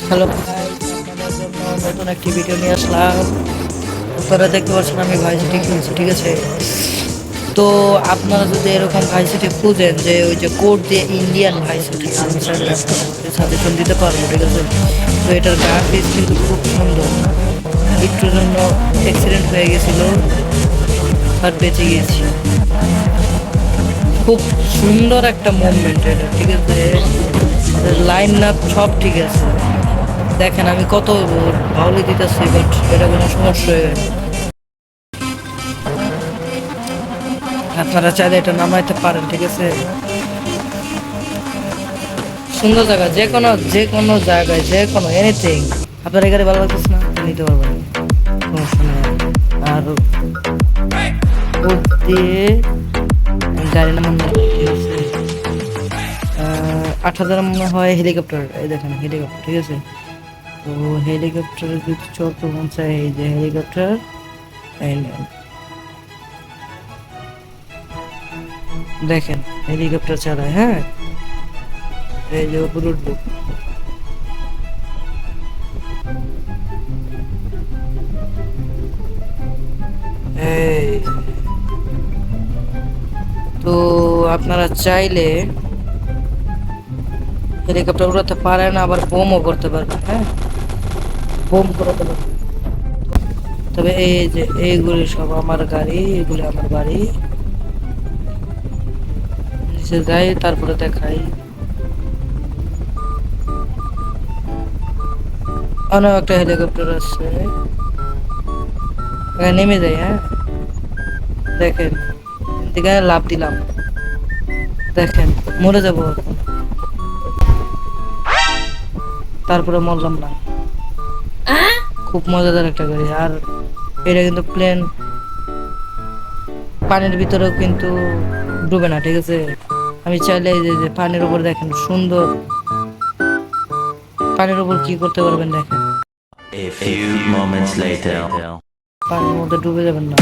Hello guys, আপনাদের জন্য নতুন একটি ভিডিও নিয়ে আসলাম। আপনারা দেখতে পাচ্ছেন আমি ভার্সিটি কিনছি, ঠিক আছে। তো আপনারা যদি এরকম ভার্সিটি খুঁজেন যে ওই যে কোড দিয়ে ইন্ডিয়ান ভার্সিটি, আমি সাজেশন দিতে পারবো, ঠিক আছে। তো এটার গ্রাফিক্স কিন্তু খুব সুন্দর। একটুর জন্য অ্যাক্সিডেন্ট হয়ে গেছিল, আর বেঁচে গিয়েছি। খুব সুন্দর একটা মুভমেন্ট এটা, ঠিক আছে। লাইন আপ সব ঠিক আছে। দেখেন আমি কত ভালো দিতেছি, বাট এটা কোনো সমস্যা হয়ে গেছে। আপনারা চাইলে এটা নামাইতে পারেন, ঠিক আছে। সুন্দর জায়গা, যে কোনো জায়গায় যে কোনো এনিথিং আপনার এখানে ভালো লাগতেছে না নিতে পারবেন, সমস্যা নেই। আর দিয়ে গাড়ি নামানো, ঠিক আছে। 8,000 মনে হয় হেলিকপ্টার, এই দেখেন হেলিকপ্টার, ঠিক আছে। তো হেলিকপ্টারের যদি চলতে মন চায়, এই যে হেলিকপ্টার, দেখেন হেলিকপ্টার চালায়, হ্যাঁ। এই যে উপরে উঠবো, এই। তো আপনারা চাইলে হেলিকপ্টার উড়াতে পারেন, আবার বোমও করতে পারবেন, হ্যাঁ। বোম করাতে পারবেন। তবে এই যে এইগুলি সব আমার গাড়ি, এগুলি আমার বাড়ি। নিচে যাই, তারপরে দেখাই। অনেক একটা হেলিকপ্টার আছে, নেমে যাই, হ্যাঁ। দেখেন এদিকে লাফ দিলাম, দেখেন মরে যাবো এখন। তারপরে মরলাম না। খুব মজাদার একটা গাড়ি। আর এটা কিন্তু প্লেন পানির ভিতরেও কিন্তু ডুবে না, ঠিক আছে। আমি চাইলে এই যে পানির উপর দেখেন সুন্দর, পানির উপর কি করতে পারবেন দেখেন। A few moments later. পানির মধ্যে ডুবে যাবেন না,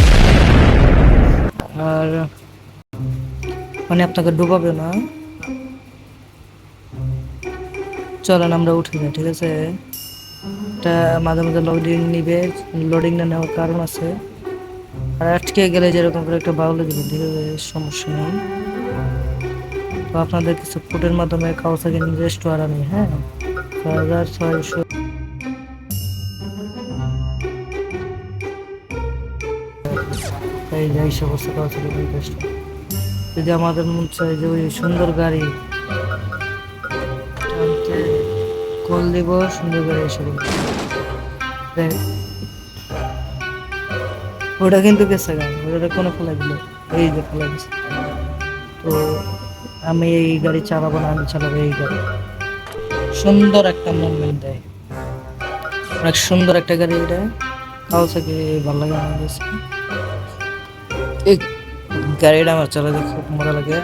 আর মানে আপনাকে ডুবাবে না। চলেন আমরা উঠে যাই, ঠিক আছে। এটা মাঝে মাঝে লোডিং নিবে, লোডিং না নেওয়ার কারণ আছে। আর আটকে গেলে যেরকম করে একটা বাউলে দিবেন, ঠিক আছে, সমস্যা নেই। তো আপনাদের কিছু ফুটের মাধ্যমে কাওয়াসাকি নিনজা স্টোয়ার আমি, হ্যাঁ, 6,600। এই যে এই সমস্ত কাওয়াসাকি নিনজা স্টোয়ার। যদি আমাদের মন চায় যে ওই সুন্দর গাড়ি টানতে, কল দিব, সুন্দর গাড়ি এসে দেখ। ওটা কিন্তু গেছে গাড়ি, ওটা কোনো ফেলা দিল, এই যে ফেলা গেছে। তো আমি এই গাড়ি চালাবো না, আমি চালাবো এই গাড়ি। সুন্দর একটা মুভমেন্ট দেয়, অনেক সুন্দর একটা গাড়ি এটা। কাওয়াসাকি ভালো লাগে আমার কাছে। এই গাড়িটা আমার চালাতে খুব মজা লাগে।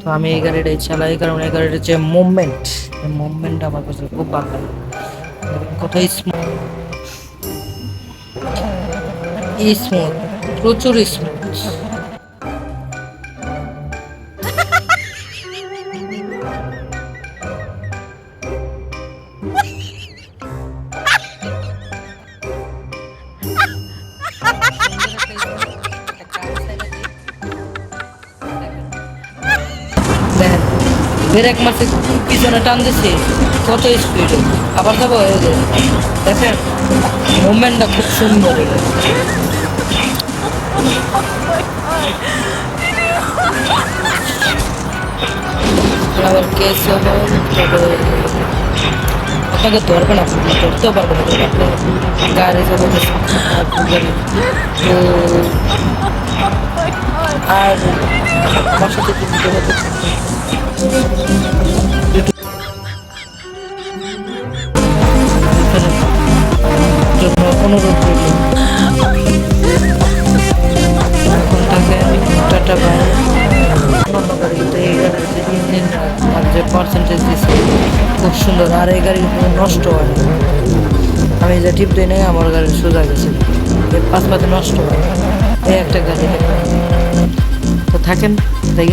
তো আমি এই গাড়িটাই চালাই, কারণ এই গাড়িটার যে মুভমেন্ট, এই মুভমেন্ট আমার কাছে খুব ভালো লাগে। কোথায় স্মুথ, স্মুথ, প্রচুর স্মুথ। দেখেন ব্রেক মারছে, পিছনে টান দিচ্ছে, কত স্পিড। আবার যাবো, এই যে দেখেন মুভমেন্টটা খুব সুন্দর। আবার কেস হলো, তবে আপনাকে ধরবে না, ধরতেও পারবে না, আপনি গাড়ি চালাতে গাড়ি। তো আর আমার সাথে জন্য অনুরোধ করল, এখন তাকে টাটা বাই। অন্য গাড়িতে এই গাড়ির যে ইঞ্জিন আর যে পার্সেন্টেজ দিচ্ছে খুব সুন্দর। আর এই গাড়ি কোনো নষ্ট হয় না, আমি যে টিপ দিই নাই আমার গাড়ি সোজা গেছে, পাঁচ পাতে নষ্ট হয়। এই একটা গাড়ি। তো থাকেন, তাই